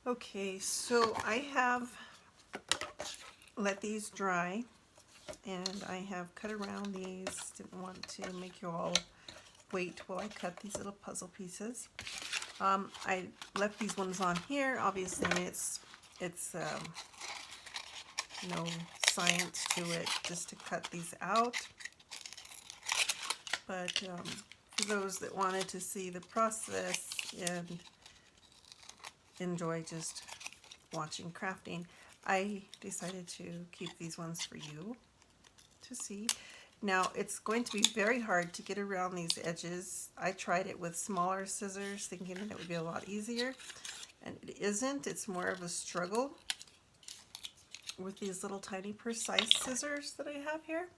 Okay, so I have let these dry and I have cut around these. Didn't want to make you all wait while I cut these little puzzle pieces. I left these ones on here. Obviously, it's no science to it just to cut these out. But for those that wanted to see the process and enjoy just watching crafting, I decided to keep these ones for you to see. Now it's going to be very hard to get around these edges. I tried it with smaller scissors thinking that it would be a lot easier, and it isn't. It's more of a struggle with these little tiny precise scissors that I have here.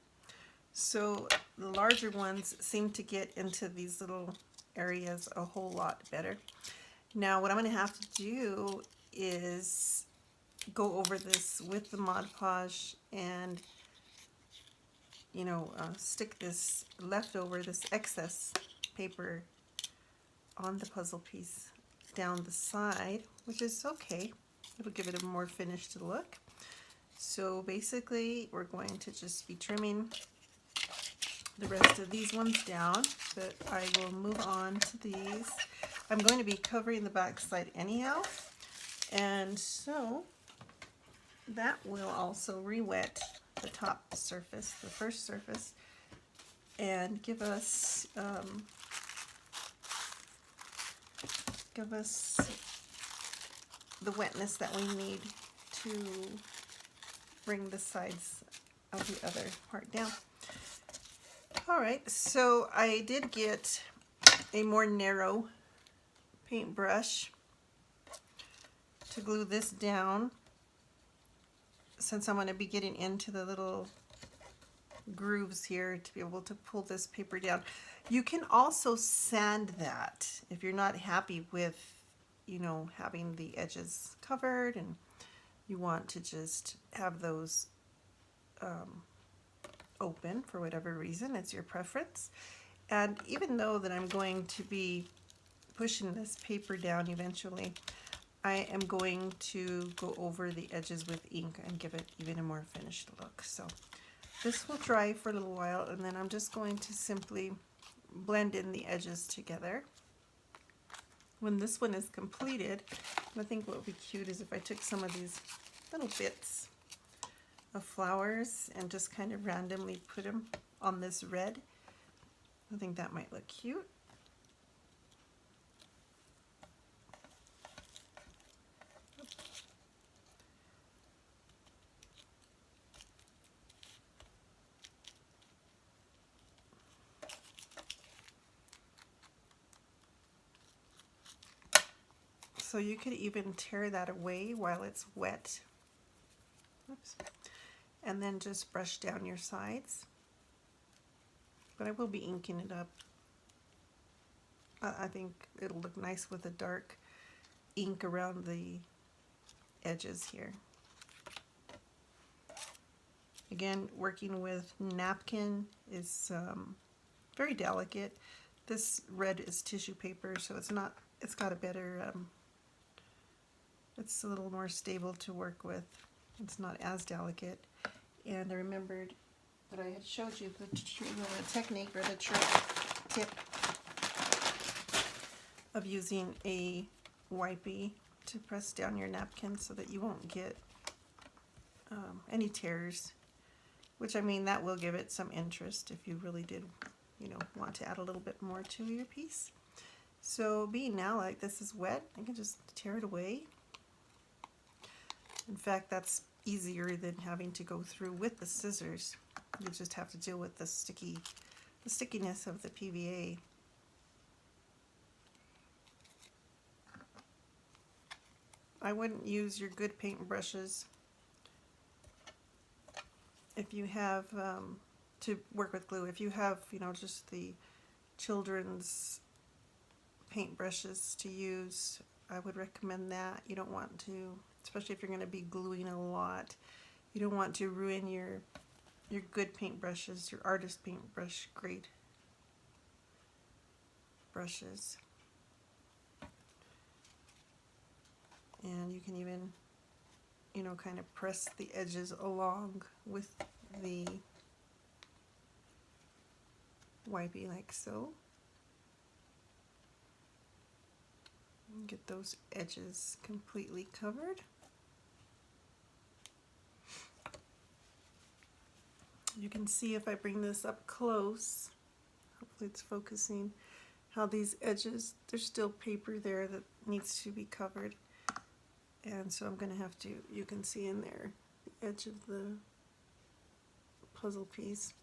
So the larger ones seem to get into these little areas a whole lot better. Now what I'm going to have to do is go over this with the Mod Podge and stick this leftover, this excess paper on the puzzle piece down the side, which is okay. It'll give it a more finished look. So basically we're going to just be trimming the rest of these ones down, but I will move on to these. I'm going to be covering the back side anyhow, and so that will also re-wet the top surface, the first surface, and give us the wetness that we need to bring the sides of the other part down. Alright, so I did get a more narrow paintbrush to glue this down, since I'm going to be getting into the little grooves here to be able to pull this paper down. You can also sand that if you're not happy with, having the edges covered and you want to just have those open for whatever reason. It's your preference. And even though that I'm going to be pushing this paper down eventually, I am going to go over the edges with ink and give it even a more finished look. So this will dry for a little while, and then I'm just going to simply blend in the edges together. When this one is completed, I think what would be cute is if I took some of these little bits of flowers and just kind of randomly put them on this red. I think that might look cute. So you could even tear that away while it's wet. Oops. And then just brush down your sides. But I will be inking it up. I think it'll look nice with a dark ink around the edges here. Again, working with napkin is very delicate. This red is tissue paper, so it's got a better, it's a little more stable to work with. It's not as delicate. And I remembered that I had showed you the technique or the tip of using a wipey to press down your napkin so that you won't get any tears, which I mean that will give it some interest if you really did want to add a little bit more to your piece. So being now like this is wet, I can just tear it away. In fact, that's easier than having to go through with the scissors. You just have to deal with the stickiness of the PVA. I wouldn't use your good paint brushes if you have to work with glue. If you have just the children's paint brushes to use, I would recommend that. You don't want to, especially if you're going to be gluing a lot, you don't want to ruin your good paint brushes, your artist paintbrush grade brushes. And you can even, you know, kind of press the edges along with the wipey like so. And get those edges completely covered. You can see if I bring this up close, hopefully it's focusing, how these edges, there's still paper there that needs to be covered. And so I'm going to have to, you can see in there, the edge of the puzzle piece.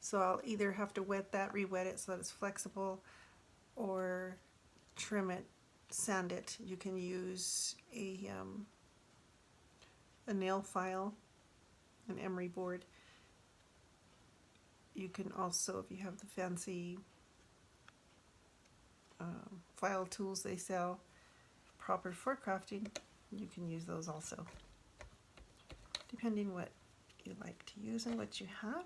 So I'll either have to wet that, re-wet it so that it's flexible, or trim it, sand it. You can use a nail file, an emery board. You can also, if you have the fancy file tools they sell, proper for crafting, you can use those also, depending what you like to use and what you have.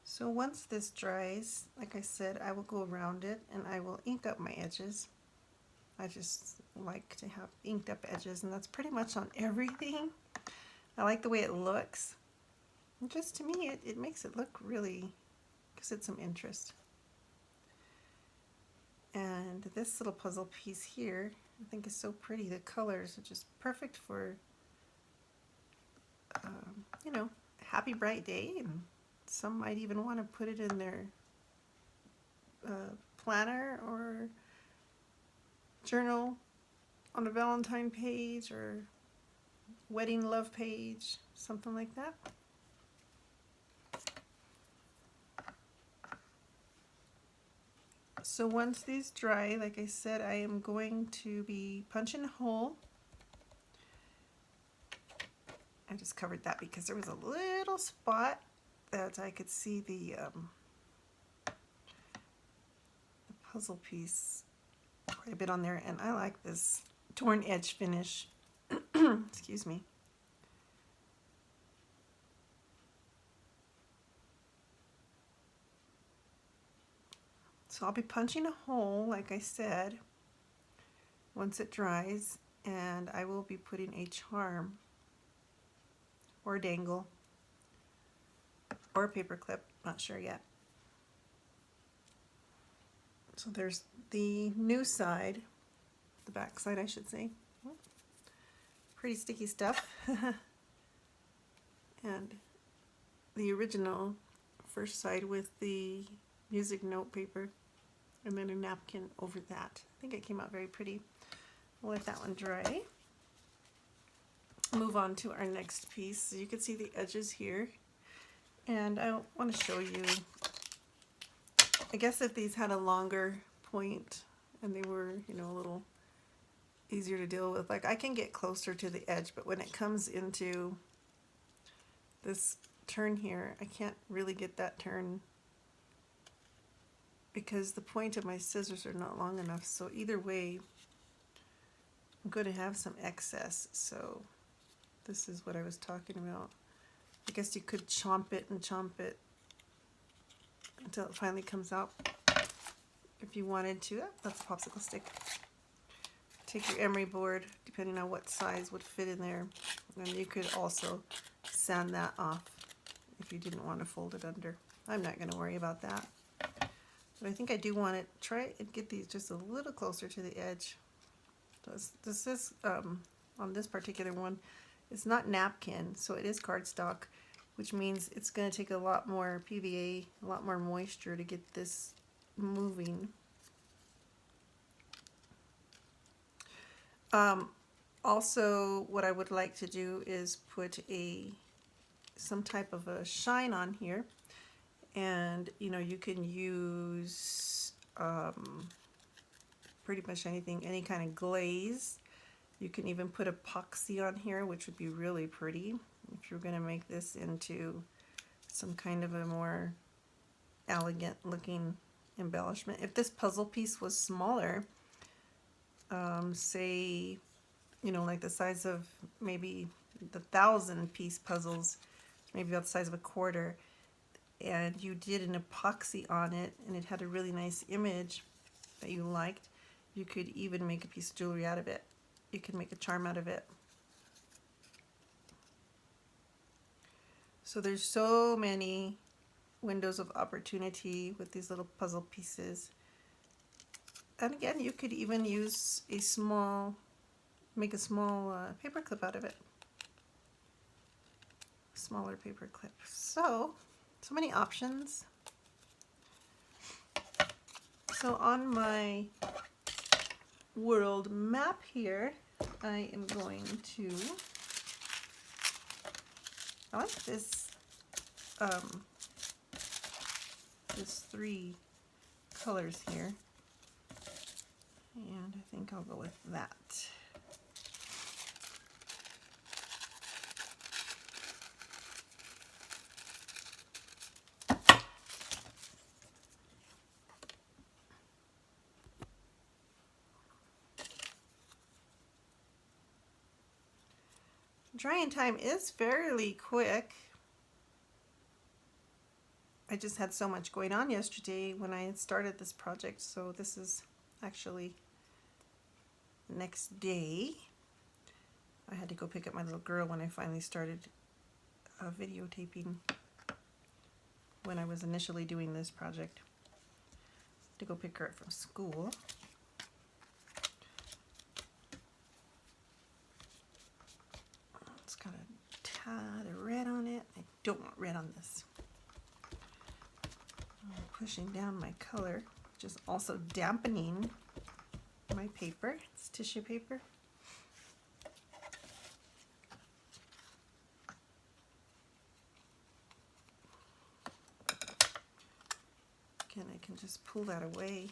So once this dries, like I said, I will go around it and I will ink up my edges. I just like to have inked up edges, and that's pretty much on everything. I like the way it looks. And just to me, it makes it look really, gives it some interest. And this little puzzle piece here, I think is so pretty. The colors are just perfect for, you know, a happy bright day. And some might even want to put it in their planner or journal on a Valentine page or wedding love page, something like that. So once these dry, like I said, I am going to be punching a hole. I just covered that because there was a little spot that I could see the puzzle piece quite a bit on there, and I like this torn edge finish. Excuse me. So I'll be punching a hole, like I said, once it dries, and I will be putting a charm or a dangle or a paper clip, not sure yet. So there's the new side, the back side I should say. Pretty sticky stuff. And the original first side with the music note paper, and then a napkin over that. I think it came out very pretty. We'll let that one dry. Move on to our next piece. So you can see the edges here, and I want to show you, I guess if these had a longer point and they were, you know, a little easier to deal with, like I can get closer to the edge, but when it comes into this turn here, I can't really get that turn because the point of my scissors are not long enough. So either way, I'm going to have some excess. So this is what I was talking about. I guess you could chomp it until it finally comes out if you wanted to. That's a popsicle stick. Take your emery board, depending on what size would fit in there, and you could also sand that off if you didn't want to fold it under. I'm not going to worry about that. But I think I do want to try and get these just a little closer to the edge. This is, on this particular one, it's not napkin, so it is cardstock, which means it's going to take a lot more PVA, a lot more moisture to get this moving. Also, what I would like to do is put some type of a shine on here. And you know, you can use pretty much anything, any kind of glaze. You can even put epoxy on here, which would be really pretty if you're going to make this into some kind of a more elegant looking embellishment. If this puzzle piece was smaller, say, you know, like the size of maybe the 1,000-piece puzzles, maybe about the size of a quarter, and you did an epoxy on it and it had a really nice image that you liked, You could even make a piece of jewelry out of it. You can make a charm out of it. So there's so many windows of opportunity with these little puzzle pieces. And again, you could even use a small, make a small paper clip out of it. Smaller paper clip. So many options. So on my world map here, I am going to, I like this, this 3 colors here, and I think I'll go with that. Drying time is fairly quick. I just had so much going on yesterday when I started this project, so this is actually next day. I had to go pick up my little girl when I finally started videotaping when I was initially doing this project. To go pick her up from school. It's got a tad of red on it. I don't want red on this. I'm pushing down my color, which is also dampening my paper. It's tissue paper. Again, I can just pull that away.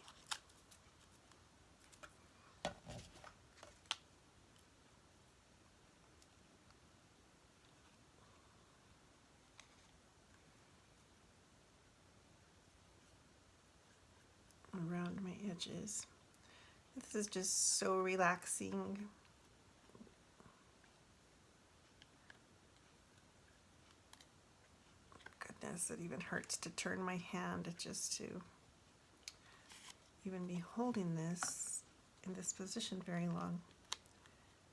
Around my edges. This is just so relaxing. Goodness, it even hurts to turn my hand just to even be holding this in this position very long.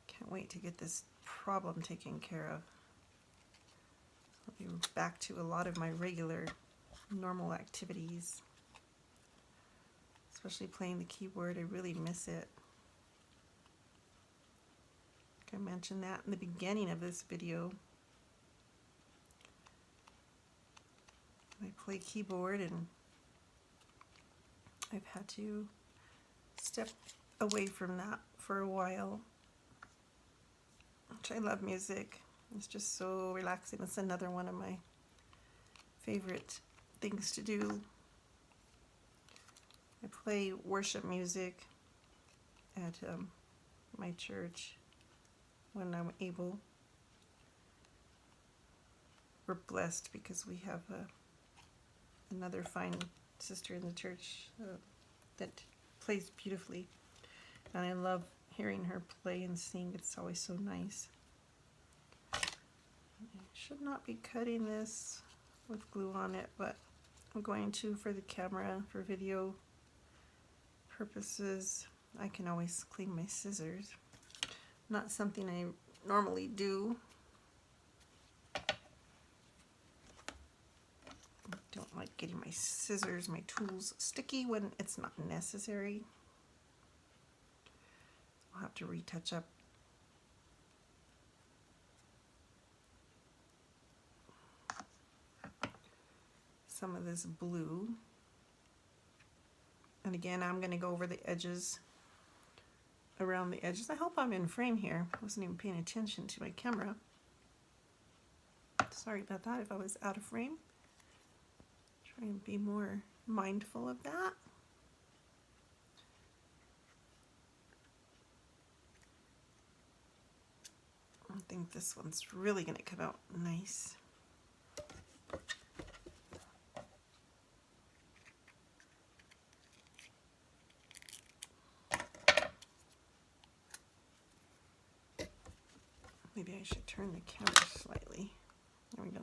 Can't wait to get this problem taken care of. I'll be back to a lot of my regular, normal activities. Especially playing the keyboard, I really miss it. I mentioned that in the beginning of this video. I play keyboard and I've had to step away from that for a while. Which I love music. It's just so relaxing. It's another one of my favorite things to do. I play worship music at my church when I'm able. We're blessed because we have another fine sister in the church that plays beautifully, and I love hearing her play and sing. It's always so nice. I should not be cutting this with glue on it, but I'm going to for the camera, for video purposes. I can always clean my scissors. Not something I normally do. I don't like getting my scissors, my tools sticky when it's not necessary. I'll have to retouch up. Some of this blue. And again, I'm going to go over the edges, around the edges. I hope I'm in frame here. I wasn't even paying attention to my camera. Sorry about that if I was out of frame. Try and be more mindful of that. I think this one's really going to come out nice. Maybe I should turn the camera slightly. There we go.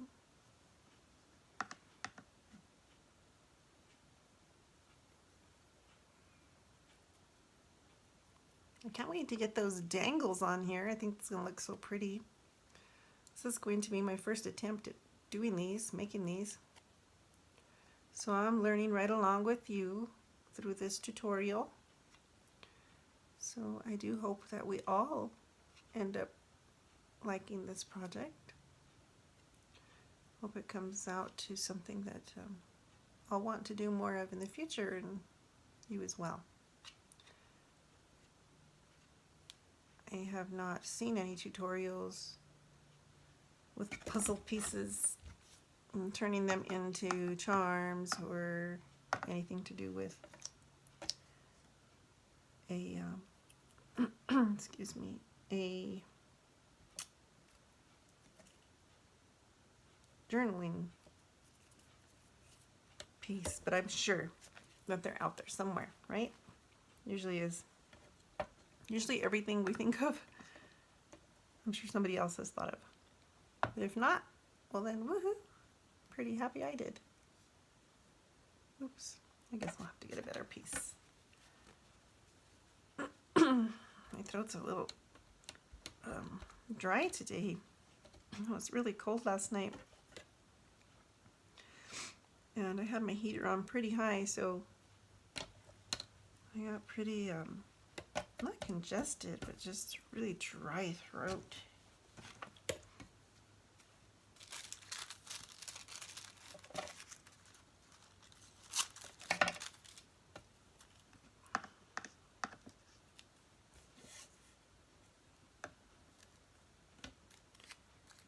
I can't wait to get those dangles on here. I think it's going to look so pretty. This is going to be my first attempt at doing these, making these. So I'm learning right along with you through this tutorial. So I do hope that we all end up liking this project. Hope it comes out to something that I'll want to do more of in the future, and you as well. I have not seen any tutorials with puzzle pieces and turning them into charms or anything to do with a excuse me, a journaling piece, but I'm sure that they're out there somewhere, right? Usually is. Usually everything we think of, I'm sure somebody else has thought of. But if not, well then, woohoo! Pretty happy I did. Oops, I guess I'll have to get a better piece. My throat's a little dry today. It was really cold last night. And I had my heater on pretty high, so I got pretty, not congested, but just really dry throat.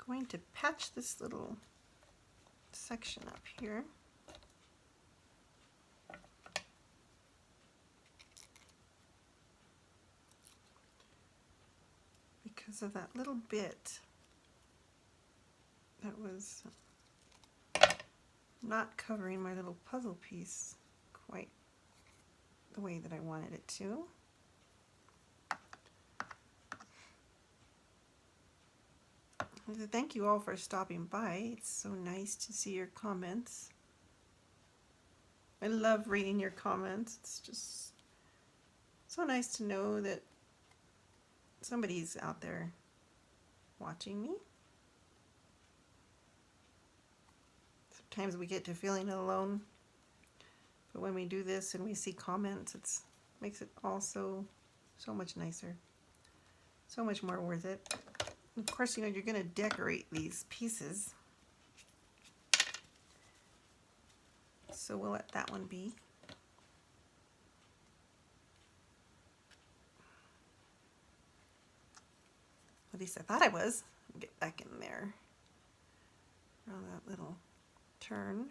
Going to patch this little section up here. Because of that little bit that was not covering my little puzzle piece quite the way that I wanted it to. Thank you all for stopping by. It's so nice to see your comments. I love reading your comments. It's just so nice to know that somebody's out there watching me. Sometimes we get to feeling alone, but when we do this and we see comments, it makes it all so much nicer, so much more worth it. Of course, you know, you're going to decorate these pieces, so we'll let that one be. At least I thought I was. Get back in there. Around that little turn.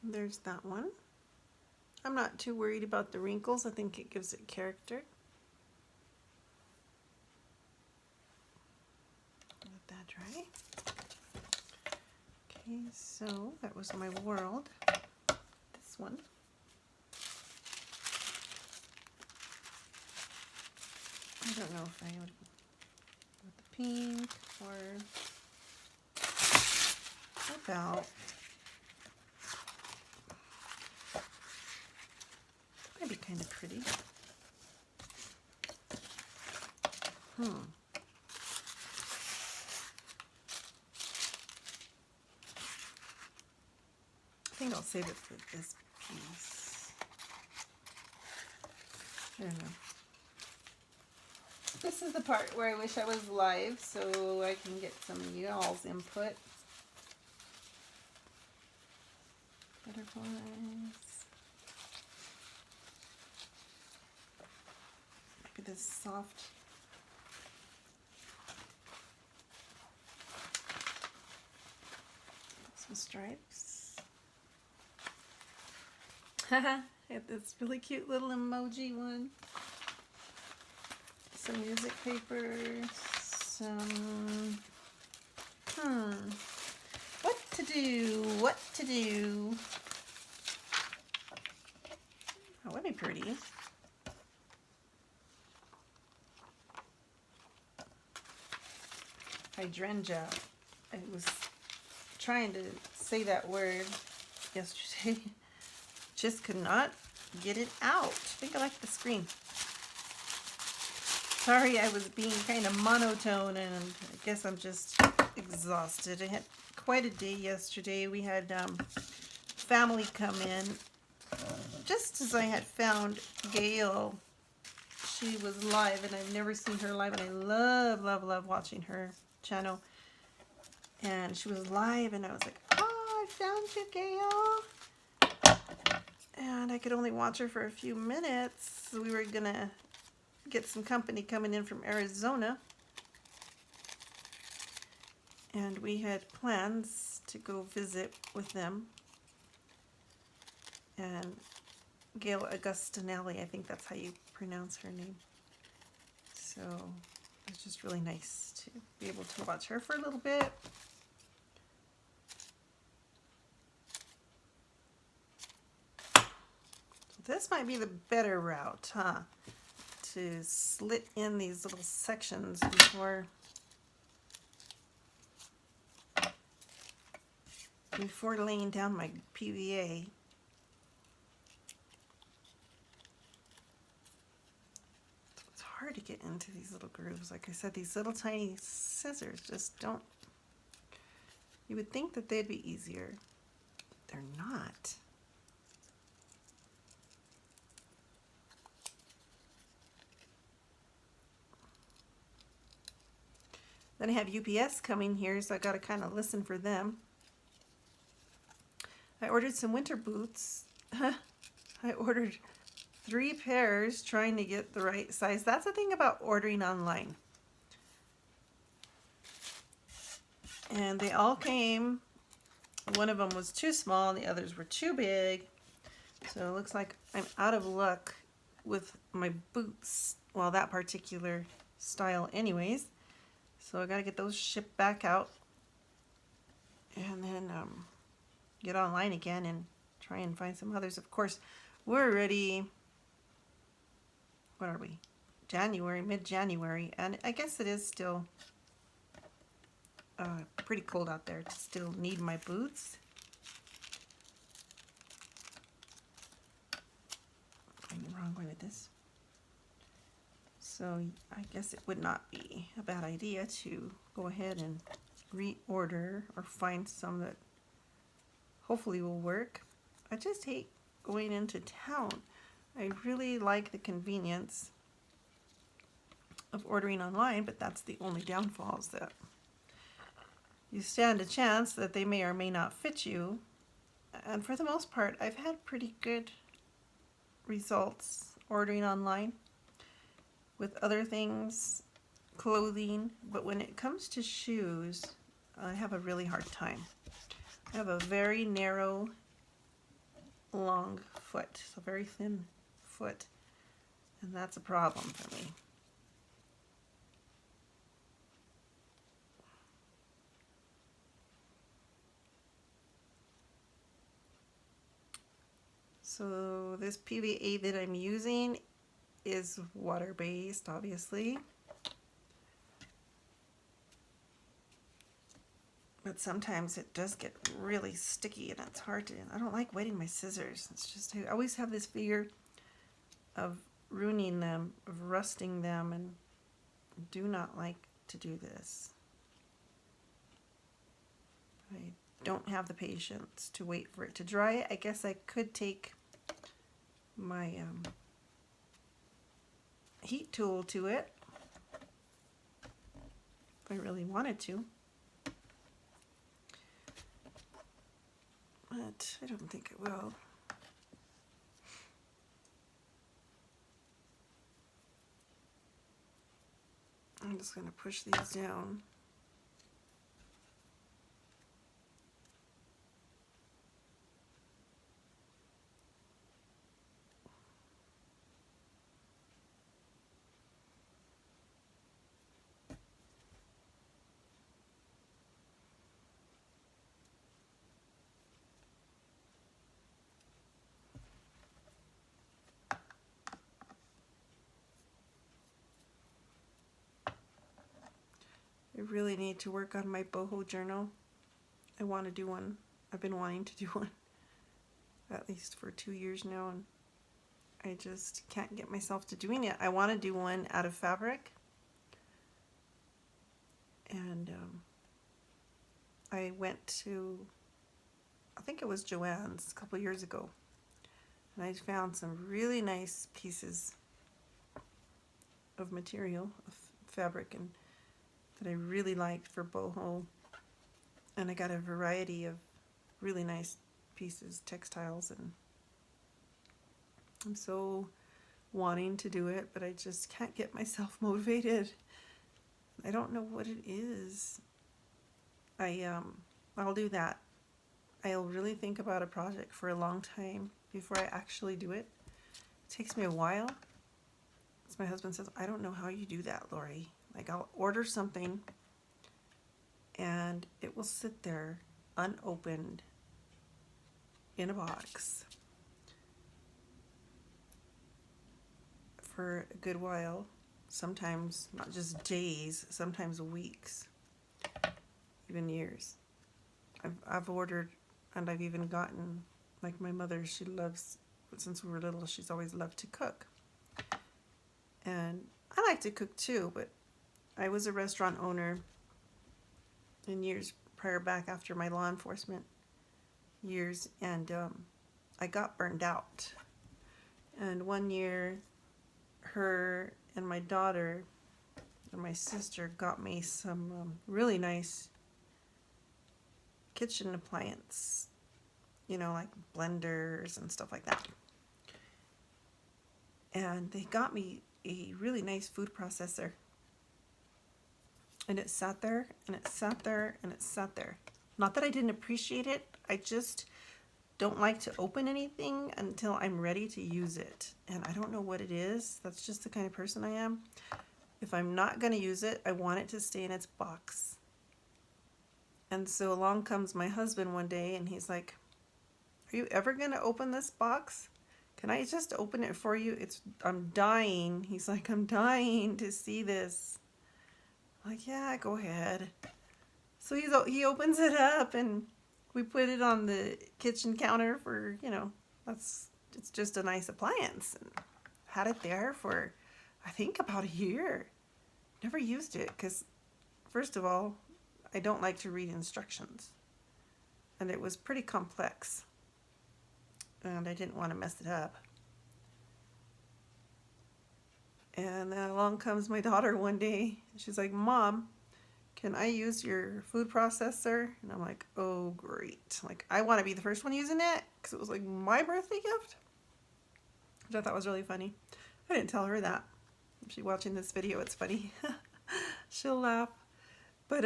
There's that one. I'm not too worried about the wrinkles. I think it gives it character. Let that dry. Okay, so that was my world. This one. I don't know if I would go with the pink or about. Might be kind of pretty. I think I'll save it for this piece. I don't know. This is the part where I wish I was live so I can get some of y'all's input. Butterflies. Maybe this soft. Some stripes. Haha, this really cute little emoji one. Some music paper, some, what to do? Oh, that'd be pretty. Hydrangea. I was trying to say that word yesterday. Just could not get it out. I think I like the screen. Sorry, I was being kind of monotone, and I guess I'm just exhausted. I had quite a day yesterday. We had family come in. Just as I had found Gail, she was live, and I've never seen her live, and I love, love, love watching her channel. And she was live, and I was like, oh, I found you, Gail. And I could only watch her for a few minutes. We were going to get some company coming in from Arizona. And we had plans to go visit with them. And Gail Augustinelli, I think that's how you pronounce her name. So it's just really nice to be able to watch her for a little bit. So this might be the better route, huh? To slit in these little sections before laying down my PVA. It's hard to get into these little grooves. Like I said, these little tiny scissors just don't. You would think that they'd be easier. They're not. Then I have UPS coming here, so I got to kind of listen for them. I ordered some winter boots. I ordered 3 pairs trying to get the right size. That's the thing about ordering online. And they all came. One of them was too small and the others were too big. So it looks like I'm out of luck with my boots. Well, that particular style anyways. So I got to get those shipped back out. And then get online again and try and find some others. Of course, we're already, what are we? January, mid-January, and I guess it is still pretty cold out there to still need my boots. I'm the wrong way with this. So I guess it would not be a bad idea to go ahead and reorder or find some that hopefully will work. I just hate going into town. I really like the convenience of ordering online, but that's the only downfall, is that you stand a chance that they may or may not fit you. And for the most part, I've had pretty good results ordering online with other things, clothing, but when it comes to shoes, I have a really hard time. I have a very narrow, long foot, so very thin foot, and that's a problem for me. So this PVA that I'm using is water-based, obviously. But sometimes it does get really sticky and it's hard to, I don't like wetting my scissors. It's just, I always have this fear of ruining them, of rusting them, and do not like to do this. I don't have the patience to wait for it to dry. I guess I could take my heat tool to it if I really wanted to. But I don't think it will. I'm just going to push these down. I really need to work on my boho journal. I want to do one. I've been wanting to do one. at least for 2 years now, and I just can't get myself to doing it. I want to do one out of fabric, and I went to, I think it was Joann's a couple years ago, and I found some really nice pieces of material, of fabric, and that I really liked for boho, and I got a variety of really nice pieces, textiles, and I'm so wanting to do it, but I just can't get myself motivated. I don't know what it is. I'll do that. I'll really think about a project for a long time before I actually do it. It takes me a while. As my husband says, I don't know how you do that, Lori. Like, I'll order something and it will sit there unopened in a box for a good while, sometimes not just days, sometimes weeks, even years. I've ordered, and I've even gotten, like my mother, she loves, since we were little, she's always loved to cook. And I like to cook too, but I was a restaurant owner in years prior, back after my law enforcement years, and I got burned out. And one year, her and my daughter and my sister got me some really nice kitchen appliance, you know, like blenders and stuff like that. And they got me a really nice food processor. And it sat there, and it sat there, and it sat there. Not that I didn't appreciate it, I just don't like to open anything until I'm ready to use it. And I don't know what it is. That's just the kind of person I am. If I'm not going to use it, I want it to stay in its box. And so along comes my husband one day, and he's like, are you ever going to open this box? Can I just open it for you? I'm dying. He's like, I'm dying to see this. I'm like, yeah, go ahead. So he opens it up, and we put it on the kitchen counter for, you know, it's just a nice appliance. And had it there for, I think, about a year. Never used it because, first of all, I don't like to read instructions. And it was pretty complex. And I didn't want to mess it up. And then along comes my daughter one day. She's like, Mom, can I use your food processor? And I'm like, oh, great. Like, I want to be the first one using it because it was like my birthday gift, which I thought was really funny. I didn't tell her that. If she's watching this video, it's funny. She'll laugh. But,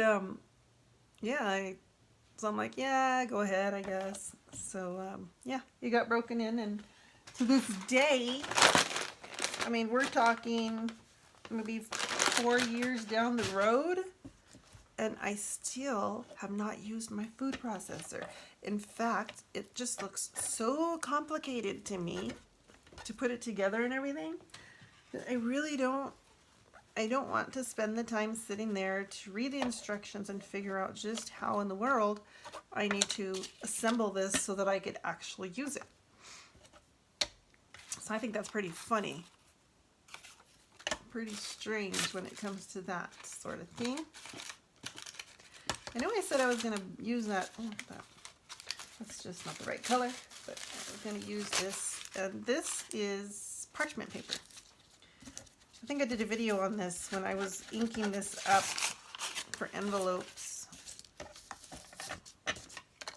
yeah, so I'm like, yeah, go ahead, I guess. So, yeah, it got broken in. And to this day, I mean, we're talking maybe 4 years down the road, and I still have not used my food processor. In fact, it just looks so complicated to me to put it together and everything that I really don't want to spend the time sitting there to read the instructions and figure out just how in the world I need to assemble this so that I could actually use it. So I think that's pretty funny. Pretty strange when it comes to that sort of thing. I know I said I was going to use that. Oh, that's just not the right color, but I was going to use this. And this is parchment paper. I think I did a video on this when I was inking this up for envelopes.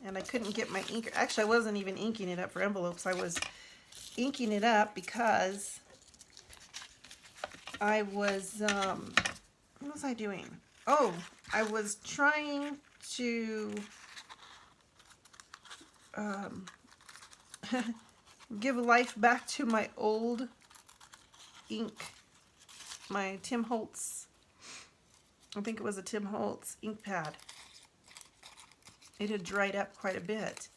And I couldn't get my inker. Actually, I wasn't even inking it up for envelopes. I was inking it up because I was, what was I doing? Oh, I was trying to give life back to my old ink, my Tim Holtz, I think it was a Tim Holtz ink pad. It had dried up quite a bit,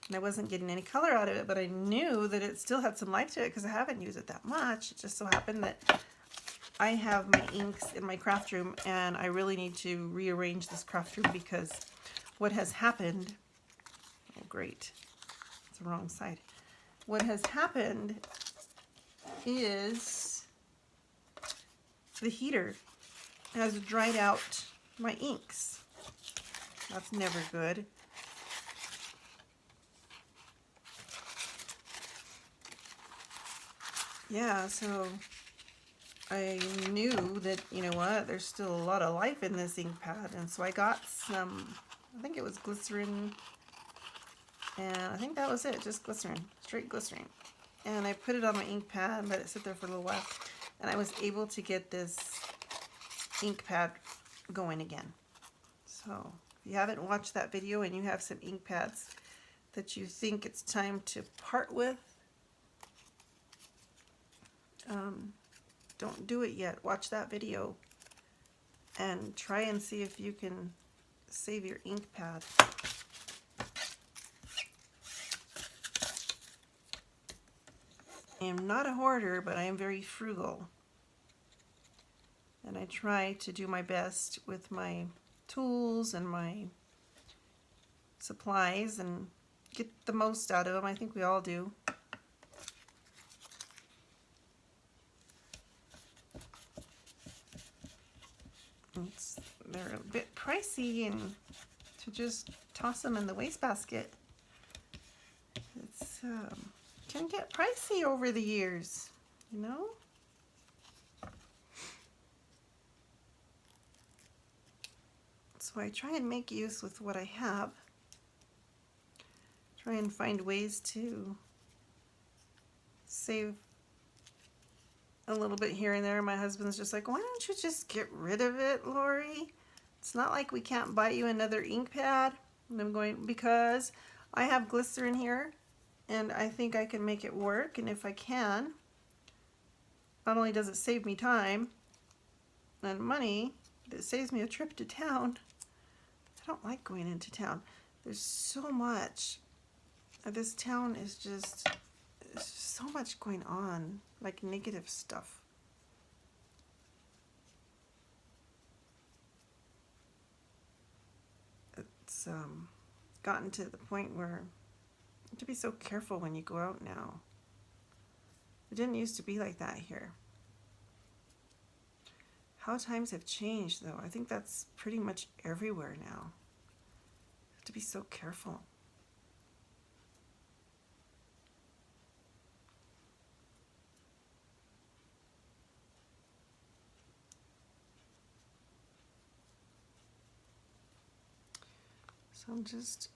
and I wasn't getting any color out of it, but I knew that it still had some life to it because I haven't used it that much. It just so happened that I have my inks in my craft room, and I really need to rearrange this craft room because what has happened, oh great, it's the wrong side. what has happened is the heater has dried out my inks. That's never good. Yeah, so I knew that, you know what, there's still a lot of life in this ink pad, and so I got some, I think it was glycerin, and I think that was it, just glycerin, straight glycerin. And I put it on my ink pad and let it sit there for a little while, and I was able to get this ink pad going again. So if you haven't watched that video and you have some ink pads that you think it's time to part with, don't do it yet. Watch that video and try and see if you can save your ink pad. I am not a hoarder, but I am very frugal. And I try to do my best with my tools and my supplies and get the most out of them. I think we all do. They're a bit pricey, and to just toss them in the wastebasket, it's can get pricey over the years, you know. So I try and make use with what I have. Try and find ways to save a little bit here and there. My husband's just like, why don't you just get rid of it, Lori? It's not like we can't buy you another ink pad. And I'm going, because I have glycerin here and I think I can make it work. And if I can, not only does it save me time and money, but it saves me a trip to town. I don't like going into town. There's so much. This town is just, there's so much going on, like negative stuff. It's gotten to the point where you have to be so careful when you go out now. It didn't used to be like that here. How times have changed, though. I think that's pretty much everywhere now. You have to be so careful. So I'm just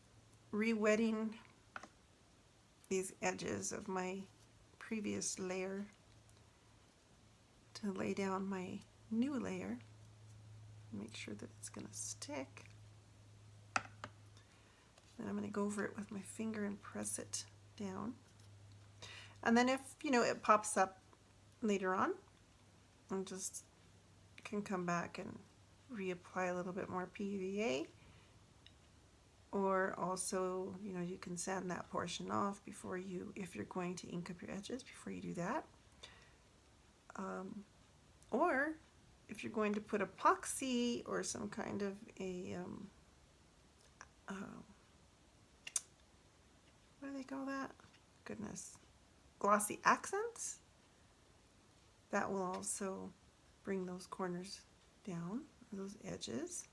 re-wetting these edges of my previous layer to lay down my new layer. Make sure that it's going to stick. Then I'm going to go over it with my finger and press it down. And then if, you know, it pops up later on, I just can come back and reapply a little bit more PVA. Or also, you know, you can sand that portion off before you, if you're going to ink up your edges, before you do that. Or if you're going to put epoxy or some kind of a, what do they call that? Goodness. Glossy accents. That will also bring those corners down, those edges.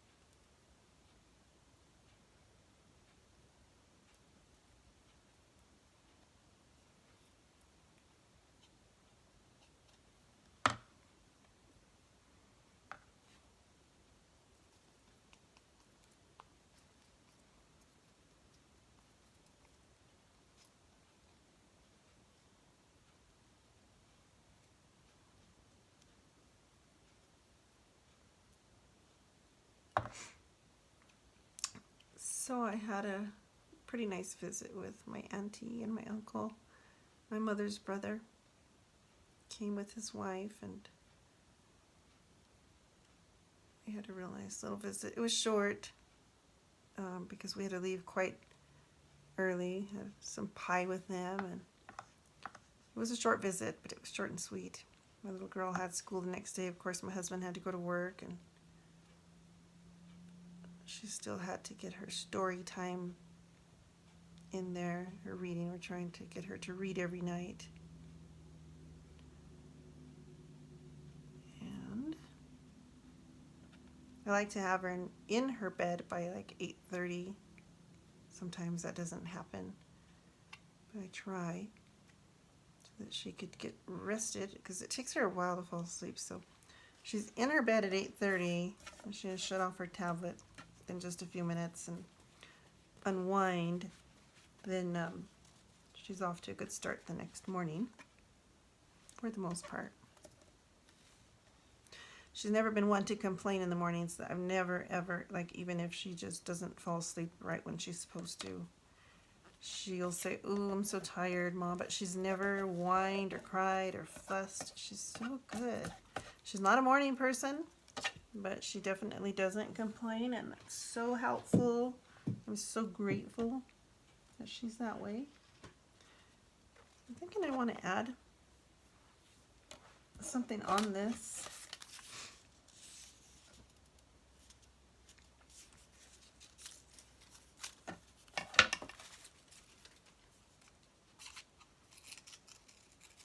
So I had a pretty nice visit with my auntie and my uncle. My mother's brother came with his wife, and we had a real nice little visit. It was short because we had to leave quite early. Had some pie with them, and it was a short visit, but it was short and sweet. My little girl had school the next day. Of course, my husband had to go to work, and she still had to get her story time in there, her reading. We're trying to get her to read every night. And I like to have her in her bed by like 8:30. Sometimes that doesn't happen, but I try so that she could get rested, because it takes her a while to fall asleep. So she's in her bed at 8:30, and she'll shut off her tablet in just a few minutes and unwind. Then she's off to a good start the next morning, for the most part. She's never been one to complain in the mornings. I've never, ever, like, even if she just doesn't fall asleep right when she's supposed to, she'll say, "Ooh, I'm so tired, Mom," but she's never whined or cried or fussed. She's so good. She's not a morning person, but she definitely doesn't complain, and that's so helpful. I'm so grateful that she's that way. I'm thinking I want to add something on this.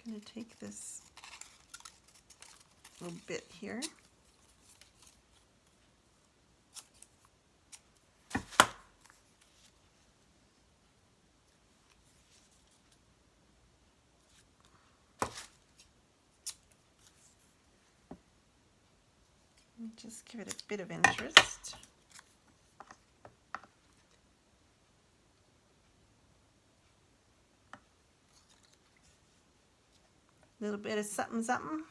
I'm going to take this little bit here. And just give it a bit of interest. A little bit of something, something.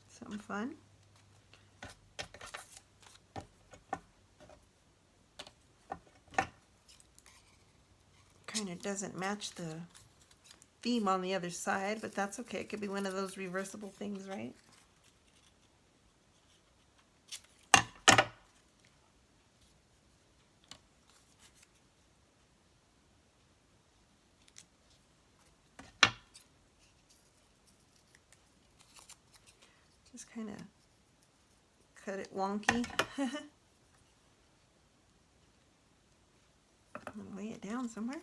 Something fun. Kind of doesn't match the theme on the other side, but that's okay. It could be one of those reversible things, right? Just kind of cut it wonky. I'm gonna lay it down somewhere.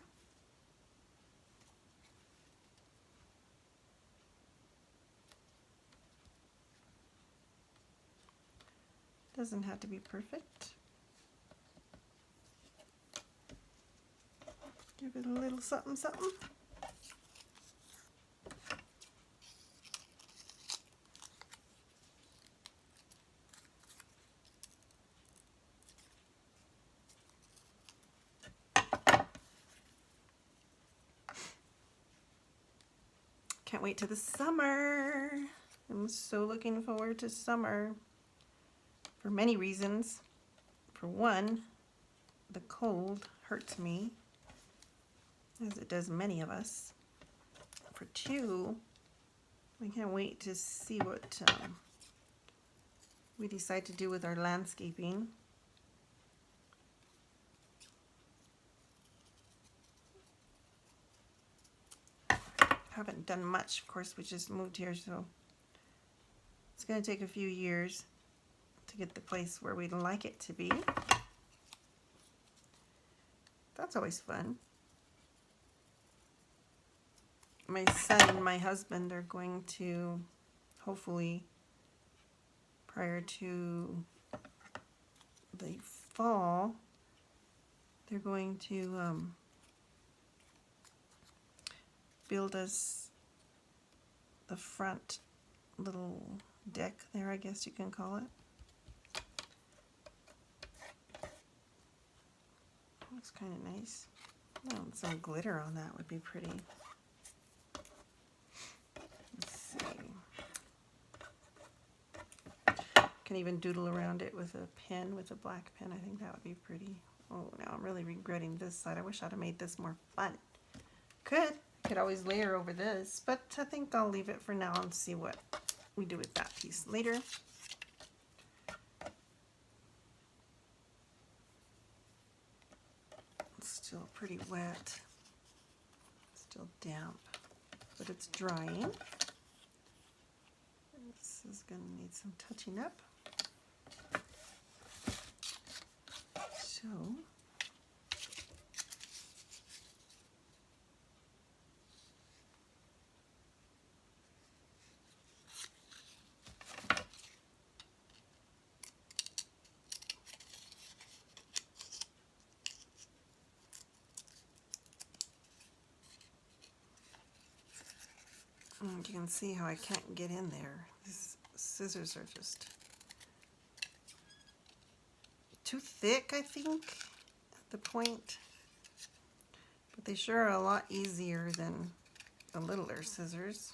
Doesn't have to be perfect. Give it a little something, something. Can't wait to the summer. I'm so looking forward to summer for many reasons. For one, the cold hurts me, as it does many of us. For two, I can't wait to see what we decide to do with our landscaping. Haven't done much, of course. We just moved here, so it's going to take a few years to get the place where we'd like it to be. That's always fun. My son and my husband are going to, hopefully, prior to the fall, they're going to build us the front little deck there, I guess you can call it. Looks kind of nice. Oh, some glitter on that would be pretty. Let's see. Can even doodle around it with a pen, with a black pen. I think that would be pretty. Oh, now I'm really regretting this side. I wish I'd have made this more fun. Could always layer over this, but I think I'll leave it for now and see what we do with that piece later. It's still pretty wet, still damp, but it's drying. This is going to need some touching up. So you can see how I can't get in there. These scissors are just too thick, I think, at the point. But they sure are a lot easier than the littler scissors.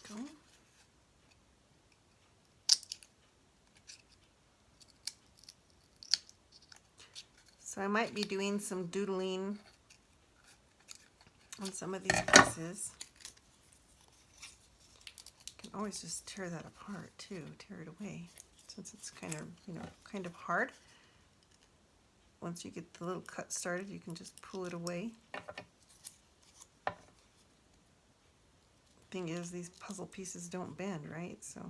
Go. So I might be doing some doodling on some of these pieces. You can always just tear that apart too, tear it away, since it's kind of, kind of hard. Once you get the little cut started, you can just pull it away. Thing is, these puzzle pieces don't bend, right? So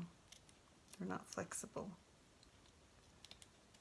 they're not flexible.